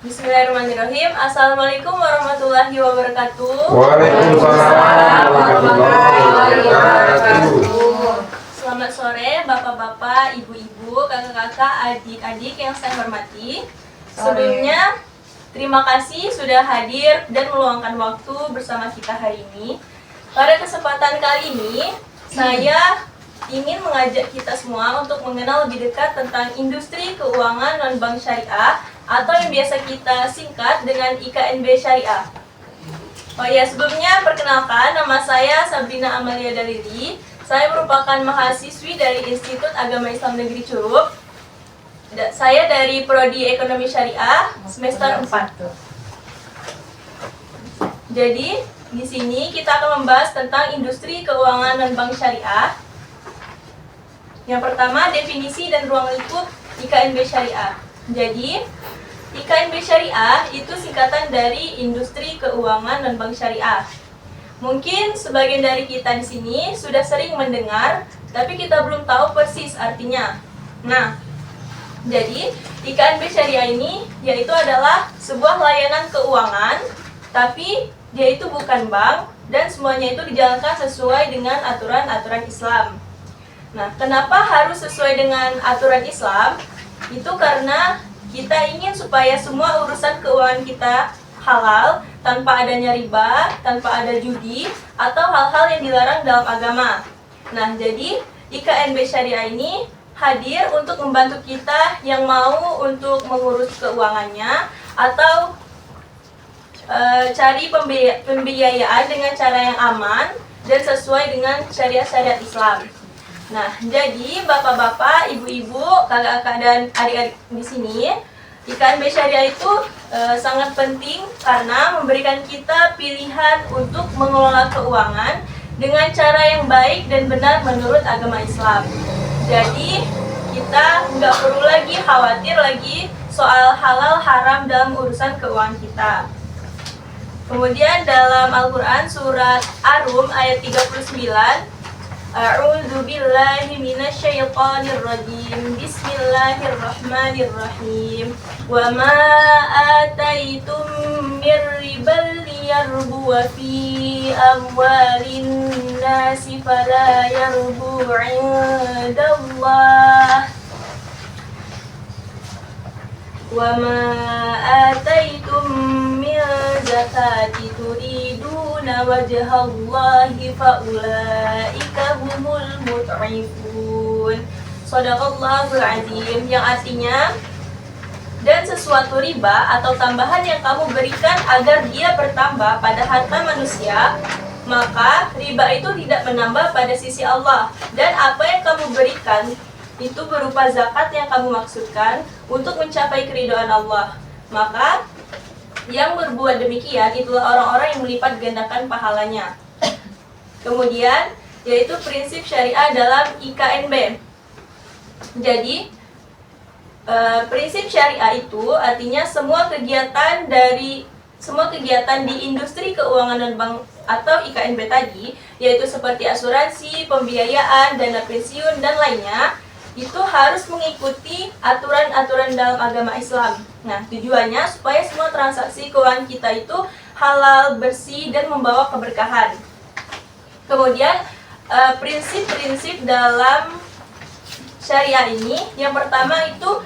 Bismillahirrahmanirrahim. Assalamualaikum warahmatullahi wabarakatuh. Waalaikumsalam warahmatullahi wabarakatuh. Selamat sore bapak-bapak, ibu-ibu, kakak-kakak, adik-adik yang saya hormati. Sebelumnya, terima kasih sudah hadir dan meluangkan waktu bersama kita hari ini. Pada kesempatan kali ini, saya ingin mengajak kita semua untuk mengenal lebih dekat tentang industri keuangan non-bank syariah atau yang biasa kita singkat dengan IKNB Syariah. Oh ya, sebelumnya perkenalkan, nama saya Sabrina Amalia Daliri. Saya merupakan mahasiswi dari Institut Agama Islam Negeri Curup. Saya dari Prodi Ekonomi Syariah semester 4. Jadi, di sini kita akan membahas tentang industri keuangan non-bank syariah. Yang pertama, definisi dan ruang lingkup IKNB Syariah. Jadi, IKNB Syariah itu singkatan dari Industri Keuangan Non-Bank Syariah. Mungkin sebagian dari kita di sini sudah sering mendengar, tapi kita belum tahu persis artinya. Nah, jadi IKNB Syariah ini yaitu adalah sebuah layanan keuangan, tapi dia itu bukan bank dan semuanya itu dijalankan sesuai dengan aturan-aturan Islam. Nah, kenapa harus sesuai dengan aturan Islam? Itu karena kita ingin supaya semua urusan keuangan kita halal, tanpa adanya riba, tanpa ada judi, atau hal-hal yang dilarang dalam agama. Nah, jadi IKNB Syariah ini hadir untuk membantu kita yang mau untuk mengurus keuangannya, atau cari pembiayaan dengan cara yang aman dan sesuai dengan syariat-syariat Islam. Nah, jadi bapak-bapak, ibu-ibu, kakak-kakak dan adik-adik di sini, IKNB Syariah itu sangat penting karena memberikan kita pilihan untuk mengelola keuangan dengan cara yang baik dan benar menurut agama Islam. Jadi kita nggak perlu lagi khawatir lagi soal halal haram dalam urusan keuangan kita. Kemudian dalam Al-Quran surat Ar-Rum ayat 39, A'udzu billahi minasyaitonir rajim. Bismillahirrahmanirrahim. Wa ma ataitum mir ribal liyarbu fi amwalin nasi fala yarbu 'indallah. Wa ma ataitum min zakati turiduna wajhallahi faulaika humul mut'ifun. Shadaqallahul azim, yang artinya, dan sesuatu riba atau tambahan yang kamu berikan agar dia bertambah pada harta manusia, maka riba itu tidak menambah pada sisi Allah, dan apa yang kamu berikan itu berupa zakat yang kamu maksudkan untuk mencapai keridhaan Allah. Maka yang berbuat demikian itulah orang-orang yang melipat gandakan pahalanya. Kemudian yaitu prinsip syariah dalam IKNB. Jadi prinsip syariah itu artinya semua kegiatan di industri keuangan dan bank atau IKNB tadi, yaitu seperti asuransi, pembiayaan, dana pensiun dan lainnya, itu harus mengikuti aturan-aturan dalam agama Islam. Nah, tujuannya supaya semua transaksi keuangan kita itu halal, bersih, dan membawa keberkahan. Kemudian, prinsip-prinsip dalam syariah ini, yang pertama itu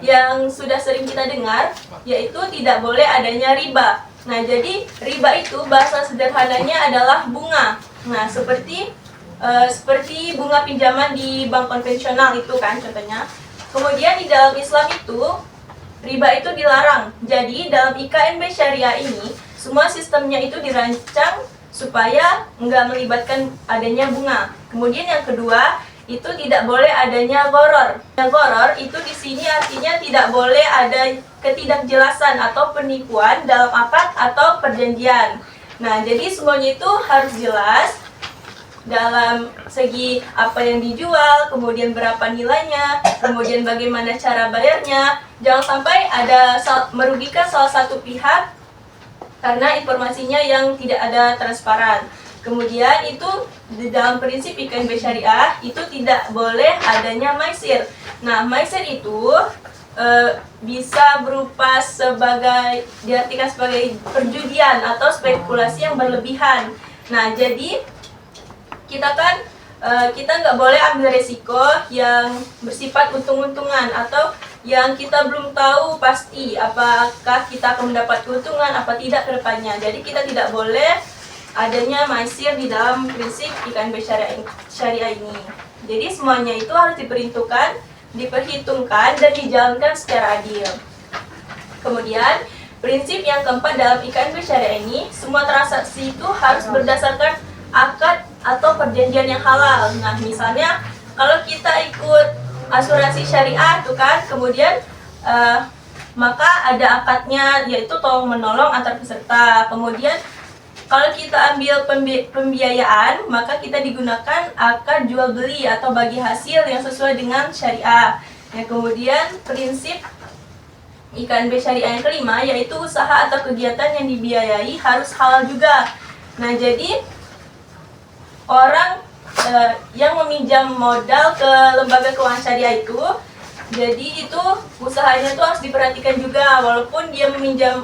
yang sudah sering kita dengar, yaitu tidak boleh adanya riba. Nah, jadi riba itu bahasa sederhananya adalah bunga. Nah, seperti bunga pinjaman di bank konvensional itu kan contohnya. Kemudian di dalam Islam itu riba itu dilarang. Jadi dalam IKNB Syariah ini semua sistemnya itu dirancang supaya nggak melibatkan adanya bunga. Kemudian yang kedua itu tidak boleh adanya gharar. Gharar itu di sini artinya tidak boleh ada ketidakjelasan atau penipuan dalam akad atau perjanjian. Nah, jadi semuanya itu harus jelas dalam segi apa yang dijual, kemudian berapa nilainya, kemudian bagaimana cara bayarnya. Jangan sampai ada merugikan salah satu pihak karena informasinya yang tidak ada transparan. Kemudian itu di dalam prinsip IKNB Syariah itu tidak boleh adanya maisir. Nah, maisir itu bisa berupa sebagai, diartikan sebagai perjudian atau spekulasi yang berlebihan. Nah, jadi kita nggak boleh ambil resiko yang bersifat untung-untungan atau yang kita belum tahu pasti apakah kita akan mendapat keuntungan apa tidak ke depannya. Jadi kita tidak boleh adanya maisir di dalam prinsip IKNB syariah ini. Jadi semuanya itu harus diperhitungkan, dan dijalankan secara adil. Kemudian prinsip yang keempat dalam IKNB syariah ini, semua transaksi itu harus berdasarkan akad atau perjanjian yang halal. Nah, misalnya kalau kita ikut asuransi syariah itu kan, kemudian maka ada akadnya, yaitu tolong menolong antar peserta. Kemudian kalau kita ambil pembiayaan, maka kita digunakan akad jual beli atau bagi hasil yang sesuai dengan syariah. Nah, kemudian prinsip IKNB syariah yang kelima, yaitu usaha atau kegiatan yang dibiayai harus halal juga. Nah, jadi orang yang meminjam modal ke lembaga keuangan syariah itu, jadi itu usahanya itu harus diperhatikan juga. Walaupun dia meminjam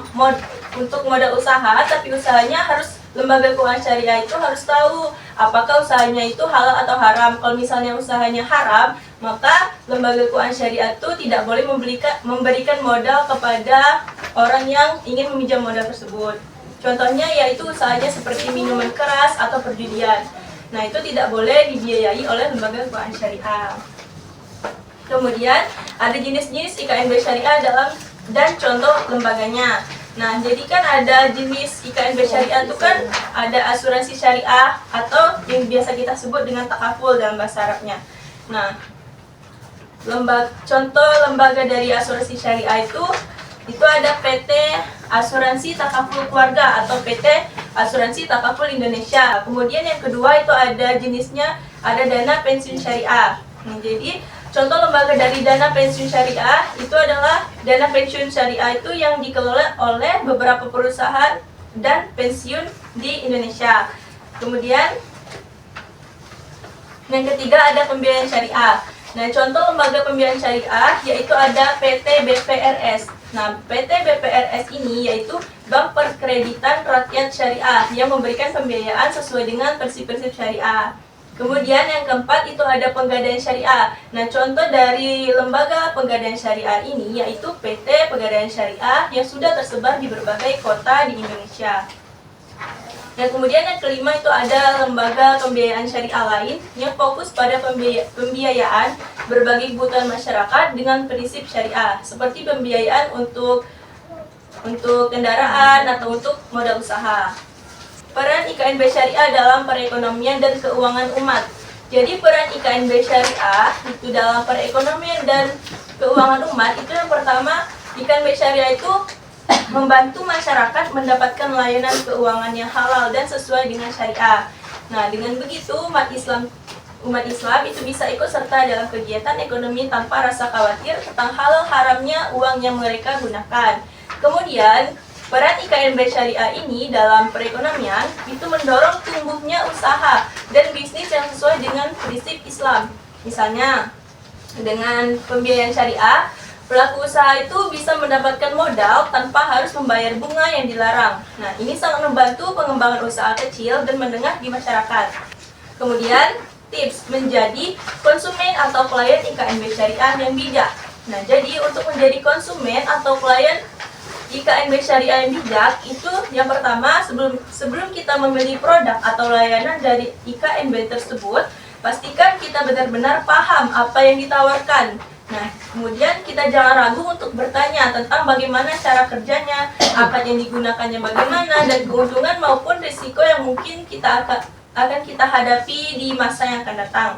untuk modal usaha, tapi usahanya harus, lembaga keuangan syariah itu harus tahu apakah usahanya itu halal atau haram. Kalau misalnya usahanya haram, maka lembaga keuangan syariah itu tidak boleh memberikan modal kepada orang yang ingin meminjam modal tersebut. Contohnya yaitu usahanya seperti minuman keras atau perjudian. Nah, itu tidak boleh dibiayai oleh lembaga keuangan syariah. Kemudian ada jenis-jenis IKNB syariah dan contoh lembaganya. Nah, jadi kan ada jenis IKNB syariah itu kan ada asuransi syariah atau yang biasa kita sebut dengan takaful dalam bahasa Arabnya. Nah, contoh lembaga dari asuransi syariah itu ada PT Asuransi Takaful Keluarga atau PT Asuransi Takaful Indonesia. Kemudian yang kedua itu ada jenisnya, ada dana pensiun syariah. Nah, jadi contoh lembaga dari dana pensiun syariah itu adalah dana pensiun syariah itu yang dikelola oleh beberapa perusahaan dan pensiun di Indonesia. Kemudian yang ketiga ada pembiayaan syariah. Nah, contoh lembaga pembiayaan syariah yaitu ada PT BPRS. Nah, PT BPRS ini yaitu Bank Perkreditan Rakyat Syariah yang memberikan pembiayaan sesuai dengan prinsip-prinsip syariah. Kemudian yang keempat itu ada Pegadaian Syariah. Nah, contoh dari lembaga Pegadaian Syariah ini yaitu PT Pegadaian Syariah yang sudah tersebar di berbagai kota di Indonesia. Dan kemudian yang kelima itu ada lembaga pembiayaan syariah lain yang fokus pada pembiayaan berbagai kebutuhan masyarakat dengan prinsip syariah, seperti pembiayaan untuk kendaraan atau untuk modal usaha. Peran IKNB syariah dalam perekonomian dan keuangan umat. Jadi peran IKNB syariah itu dalam perekonomian dan keuangan umat itu yang pertama, IKNB syariah itu membantu masyarakat mendapatkan layanan keuangan yang halal dan sesuai dengan syariah. Nah, dengan begitu umat Islam itu bisa ikut serta dalam kegiatan ekonomi tanpa rasa khawatir tentang halal haramnya uang yang mereka gunakan. Kemudian, peran IKNB syariah ini dalam perekonomian itu mendorong tumbuhnya usaha dan bisnis yang sesuai dengan prinsip Islam. Misalnya, dengan pembiayaan syariah, pelaku usaha itu bisa mendapatkan modal tanpa harus membayar bunga yang dilarang. Nah, ini sangat membantu pengembangan usaha kecil dan menengah di masyarakat. Kemudian, tips menjadi konsumen atau klien IKNB syariah yang bijak. Nah, jadi untuk menjadi konsumen atau klien IKNB syariah yang bijak itu yang pertama, sebelum kita membeli produk atau layanan dari IKNB tersebut, pastikan kita benar-benar paham apa yang ditawarkan. Nah, kemudian kita jangan ragu untuk bertanya tentang bagaimana cara kerjanya, akad yang digunakannya bagaimana, dan keuntungan maupun risiko yang mungkin akan kita hadapi di masa yang akan datang.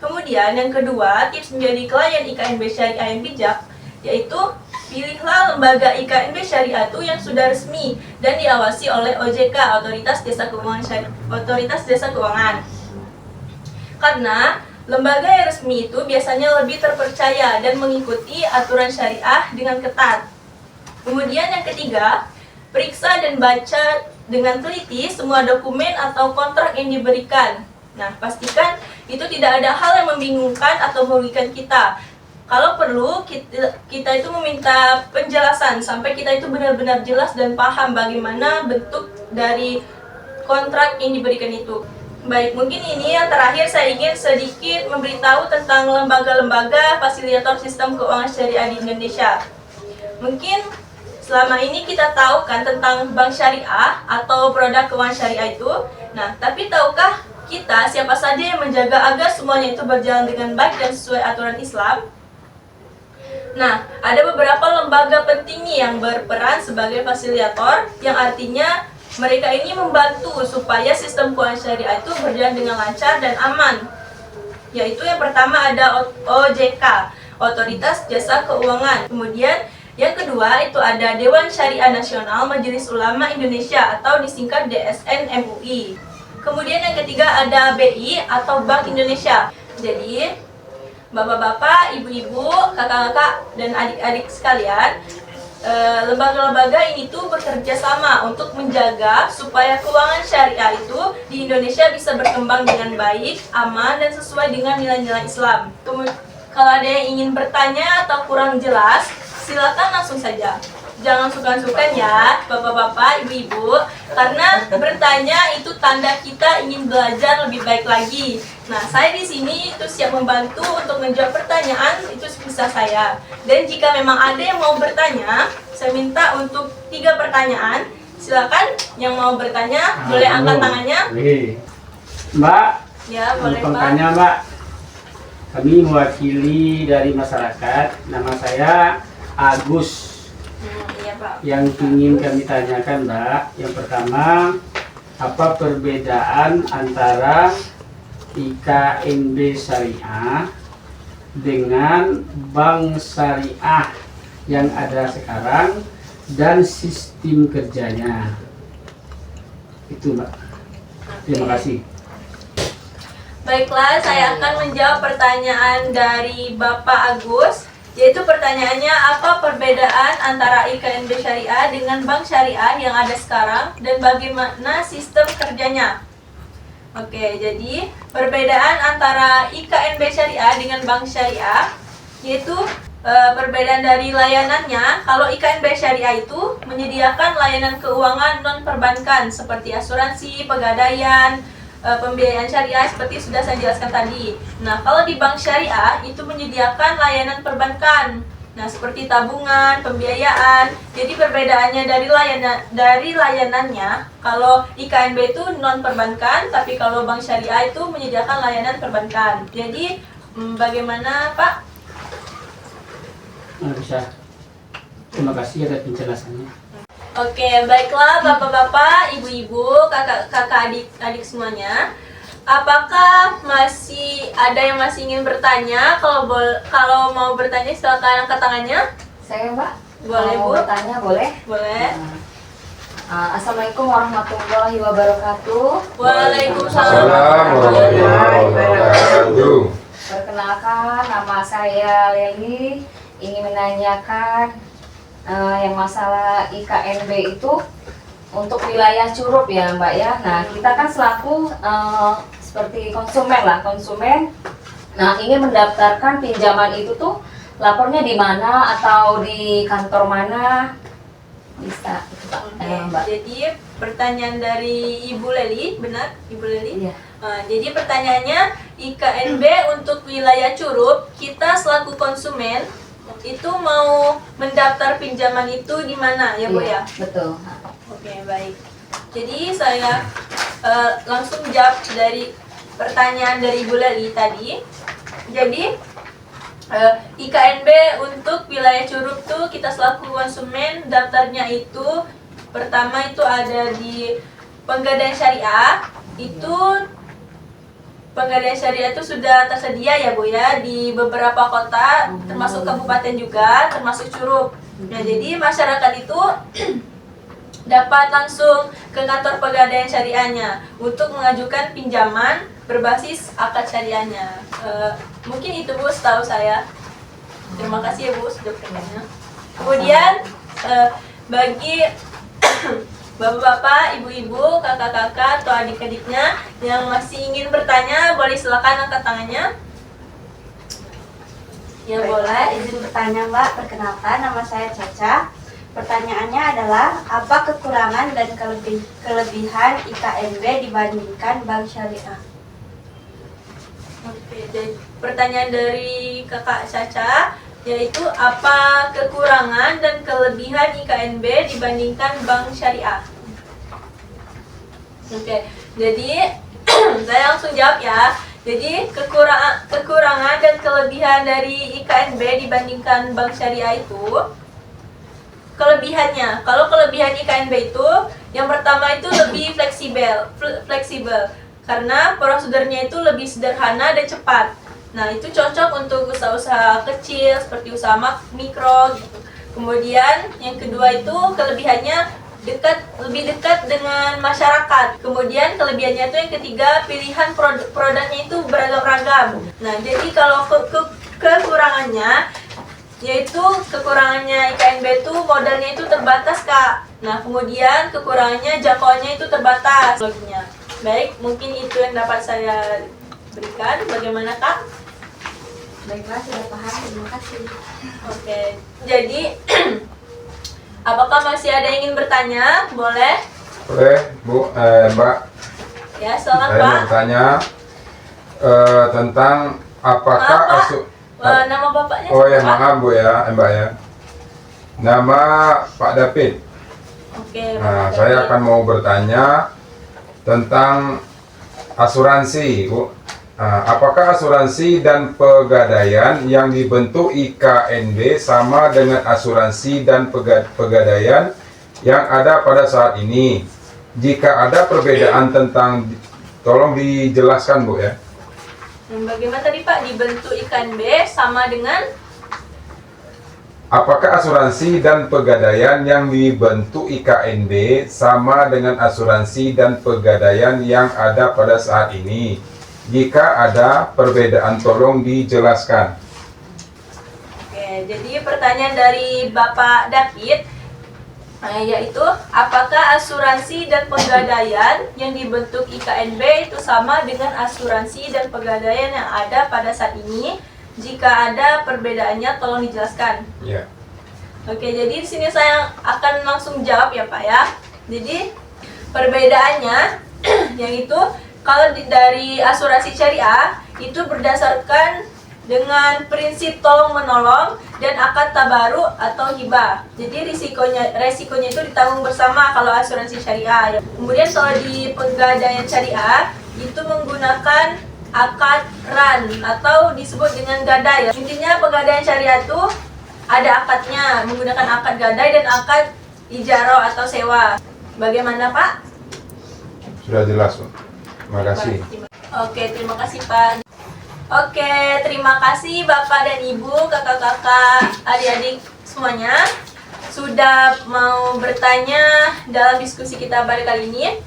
Kemudian yang kedua, tips menjadi klien IKNB syariah yang bijak, yaitu pilihlah lembaga IKNB syariah itu yang sudah resmi dan diawasi oleh OJK, Otoritas Jasa Keuangan. Karena lembaga yang resmi itu biasanya lebih terpercaya dan mengikuti aturan syariah dengan ketat. Kemudian yang ketiga, periksa dan baca dengan teliti semua dokumen atau kontrak yang diberikan. Nah, pastikan itu tidak ada hal yang membingungkan atau merugikan kita. Kalau perlu kita itu meminta penjelasan sampai kita itu benar-benar jelas dan paham bagaimana bentuk dari kontrak yang diberikan itu. Baik, mungkin ini yang terakhir saya ingin sedikit memberitahu tentang lembaga-lembaga fasilitator sistem keuangan syariah di Indonesia. Mungkin selama ini kita tahu kan tentang bank syariah atau produk keuangan syariah itu. Nah, tapi tahukah kita siapa saja yang menjaga agar semuanya itu berjalan dengan baik dan sesuai aturan Islam? Nah, ada beberapa lembaga penting nih yang berperan sebagai fasilitator, yang artinya mereka ini membantu supaya sistem keuangan syariah itu berjalan dengan lancar dan aman. Yaitu yang pertama ada OJK, Otoritas Jasa Keuangan. Kemudian yang kedua itu ada Dewan Syariah Nasional Majelis Ulama Indonesia atau disingkat DSN MUI. Kemudian yang ketiga ada BI atau Bank Indonesia. Jadi bapak-bapak, ibu-ibu, kakak-kakak, dan adik-adik sekalian, lembaga-lembaga ini tuh bekerja sama untuk menjaga supaya keuangan syariah itu di Indonesia bisa berkembang dengan baik, aman, dan sesuai dengan nilai-nilai Islam. Kalau ada yang ingin bertanya atau kurang jelas, silakan langsung saja. Jangan sungkan-sungkan ya, bapak-bapak, ibu-ibu, karena bertanya itu tanda kita ingin belajar lebih baik lagi. Nah, saya di sini itu siap membantu untuk menjawab pertanyaan itu sebisa saya. Dan jika memang ada yang mau bertanya, saya minta untuk 3 pertanyaan. Silakan yang mau bertanya, boleh angkat tangannya. Mbak, Ya, boleh Pak. bertanya Mbak. Kami mewakili dari masyarakat. Nama saya Agus. Iya Pak. Yang ingin kami tanyakan Mbak, yang pertama, apa perbedaan antara IKNB Syariah dengan bank syariah yang ada sekarang dan sistem kerjanya? Itu Mbak. Terima kasih. Baiklah, saya akan menjawab pertanyaan dari Bapak Agus, yaitu pertanyaannya apa perbedaan antara IKNB Syariah dengan bank syariah yang ada sekarang dan bagaimana sistem kerjanya. Oke, jadi perbedaan antara IKNB Syariah dengan bank syariah yaitu perbedaan dari layanannya. Kalau IKNB Syariah itu menyediakan layanan keuangan non perbankan seperti asuransi, pegadaian, pembiayaan syariah seperti sudah saya jelaskan tadi. Nah, kalau di bank syariah itu menyediakan layanan perbankan. Nah, seperti tabungan, pembiayaan. Jadi perbedaannya dari layanannya, kalau IKNB itu non perbankan, tapi kalau bank syariah itu menyediakan layanan perbankan. Jadi bagaimana, Pak? Bisa. Terima kasih atas penjelasannya. Oke, baiklah bapak-bapak, ibu-ibu, kakak-kakak, adik-adik semuanya. Apakah masih ada yang masih ingin bertanya? Kalau mau bertanya silakan angkat tangannya. Saya Mbak. Boleh mau Bu? bertanya boleh? Boleh. Assalamualaikum warahmatullahi wabarakatuh. Waalaikumsalam. Assalamualaikum warahmatullahi wabarakatuh. Perkenalkan, nama saya Leli. Ingin menanyakan yang masalah IKNB itu untuk wilayah Curup ya Mbak ya. Nah, kita kan selaku seperti konsumen. Nah, ingin mendaftarkan pinjaman itu tuh lapornya di mana atau di kantor mana? Bisa itu Pak. Mbak. Jadi pertanyaan dari Ibu Leli, benar Ibu Leli? Iya. Jadi pertanyaannya, IKNB untuk wilayah Curup, kita selaku konsumen itu mau mendaftar pinjaman itu di mana ya Bu ya? Betul. Oke, baik. Jadi saya langsung jawab dari pertanyaan dari Ibu Leli tadi. Jadi IKNB untuk wilayah Curup tuh kita selaku konsumen daftarnya itu pertama itu ada di Pegadaian Syariah. Itu Pegadaian Syariah itu sudah tersedia ya Bu ya di beberapa kota termasuk kabupaten juga termasuk Curup. Nah, jadi masyarakat itu dapat langsung ke kantor Pegadaian Syariahnya untuk mengajukan pinjaman berbasis akad syariahnya. Mungkin itu Bu setahu saya. Terima kasih ya Bu sudah bertanya. Kemudian bagi bapak-bapak, ibu-ibu, kakak-kakak atau adik-adiknya yang masih ingin bertanya boleh silakan angkat tangannya. Ya boleh. Izin bertanya Mbak, perkenalkan nama saya Caca. Pertanyaannya adalah apa kekurangan dan kelebihan IKNB dibandingkan Bank Syariah? Oke, jadi pertanyaan dari Kakak Caca yaitu apa kekurangan dan kelebihan IKNB dibandingkan Bank Syariah? Oke, jadi saya langsung jawab ya. Jadi kekurangan dan kelebihan dari IKNB dibandingkan Bank Syariah itu, kelebihannya, kalau kelebihan IKNB itu yang pertama itu lebih fleksibel karena prosedurnya itu lebih sederhana dan cepat. Nah, itu cocok untuk usaha-usaha kecil seperti usaha mikro gitu. Kemudian yang kedua itu kelebihannya lebih dekat dengan masyarakat. Kemudian kelebihannya itu yang ketiga, pilihan produknya itu beragam-ragam. Nah, jadi kalau kekurangannya yaitu kekurangannya IKNB itu modalnya itu terbatas, Kak. Nah, kemudian kekurangannya jangkauannya itu terbatas. Baik, mungkin itu yang dapat saya berikan. Bagaimana, Kak? Baiklah, sudah paham. Terima kasih. Oke, jadi apakah masih ada yang ingin bertanya? Boleh? Boleh, Bu, Mbak. Ya, silakan, Saya Pak. mau bertanya tentang apakah Maaf, Pak. Nama bapaknya Oh ya, siapa, Pak? maaf Bu ya, Mbak ya. Nama Pak David. Oke, Nah, Bapak saya David. akan mau bertanya tentang asuransi, Bu. Apakah asuransi dan pegadaian yang dibentuk IKNB sama dengan asuransi dan pegadaian yang ada pada saat ini? Jika ada perbedaan tolong dijelaskan, Bu ya. Bagaimana tadi, Pak, dibentuk IKNB sama dengan Apakah asuransi dan pegadaian yang dibentuk IKNB sama dengan asuransi dan pegadaian yang ada pada saat ini? Jika ada perbedaan, tolong dijelaskan. Oke, jadi pertanyaan dari Bapak David yaitu apakah asuransi dan pegadaian yang dibentuk IKNB itu sama dengan asuransi dan pegadaian yang ada pada saat ini? Jika ada perbedaannya, tolong dijelaskan. Ya. Oke, jadi di sini saya akan langsung jawab ya, Pak ya. Jadi perbedaannya yang itu kalau dari asuransi syariah itu berdasarkan dengan prinsip tolong menolong dan akad tabaru atau hibah. Jadi resikonya itu ditanggung bersama kalau asuransi syariah. Kemudian kalau di pegadaian syariah itu menggunakan akad ran atau disebut dengan gadai. Intinya pegadaian syariah itu ada akadnya, menggunakan akad gadai dan akad ijarah atau sewa. Bagaimana, Pak? Sudah jelas, Bu. Terima kasih. Oke, terima kasih, Pak. Oke, terima kasih Bapak dan Ibu, kakak-kakak, adik-adik semuanya sudah mau bertanya dalam diskusi kita pada kali ini.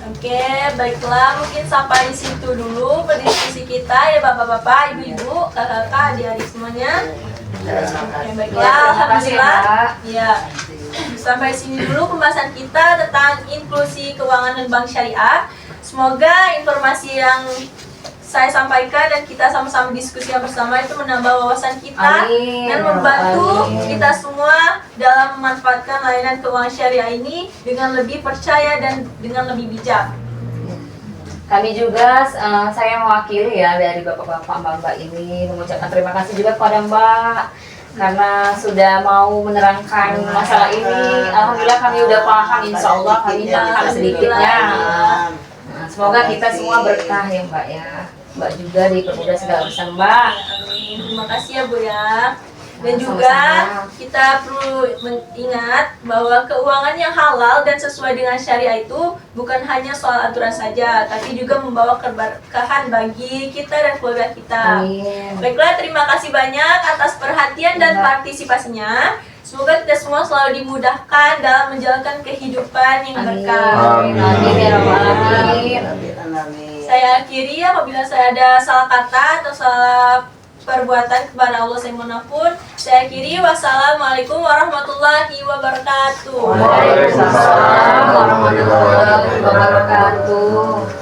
Oke, baiklah, mungkin sampai di situ dulu berdiskusi kita ya Bapak-bapak, Ibu-ibu, kakak-kakak, adik-adik semuanya. Oke, baiklah, alhamdulillah. Ya, sampai sini dulu pembahasan kita tentang inklusi keuangan dan bank syariah. Semoga informasi yang saya sampaikan dan kita sama-sama diskusi bersama itu menambah wawasan kita. Amin. Dan membantu Amin. kita semua dalam memanfaatkan layanan keuangan syariah ini dengan lebih percaya dan dengan lebih bijak. Kami juga, saya mewakili ya dari bapak-bapak mbak-mbak ini mengucapkan terima kasih juga kepada Mbak karena sudah mau menerangkan masalah ini. Alhamdulillah kami udah paham, insya Allah kami paham sedikitnya. Nah, semoga kita semua berkah ya Mbak ya. Mbak juga dipermudah segala urusan Mbak. Amin. Terima kasih ya Bu ya. Dan Sama-sama. juga kita perlu mengingat bahwa keuangan yang halal dan sesuai dengan syariah itu bukan hanya soal aturan saja, tapi juga membawa keberkahan bagi kita dan keluarga kita. Amin. Baiklah, terima kasih banyak atas perhatian dan partisipasinya. Semoga kita semua selalu dimudahkan dalam menjalankan kehidupan yang berkah. Amin. Amin ya Rabbal Alamin. Saya akhiri apabila saya ada salah kata atau salah perbuatan kepada Allah saya mohon ampun. Saya akhiri. Wassalamualaikum warahmatullahi wabarakatuh. Waalaikumsalam warahmatullahi wabarakatuh. Wabarakatuh.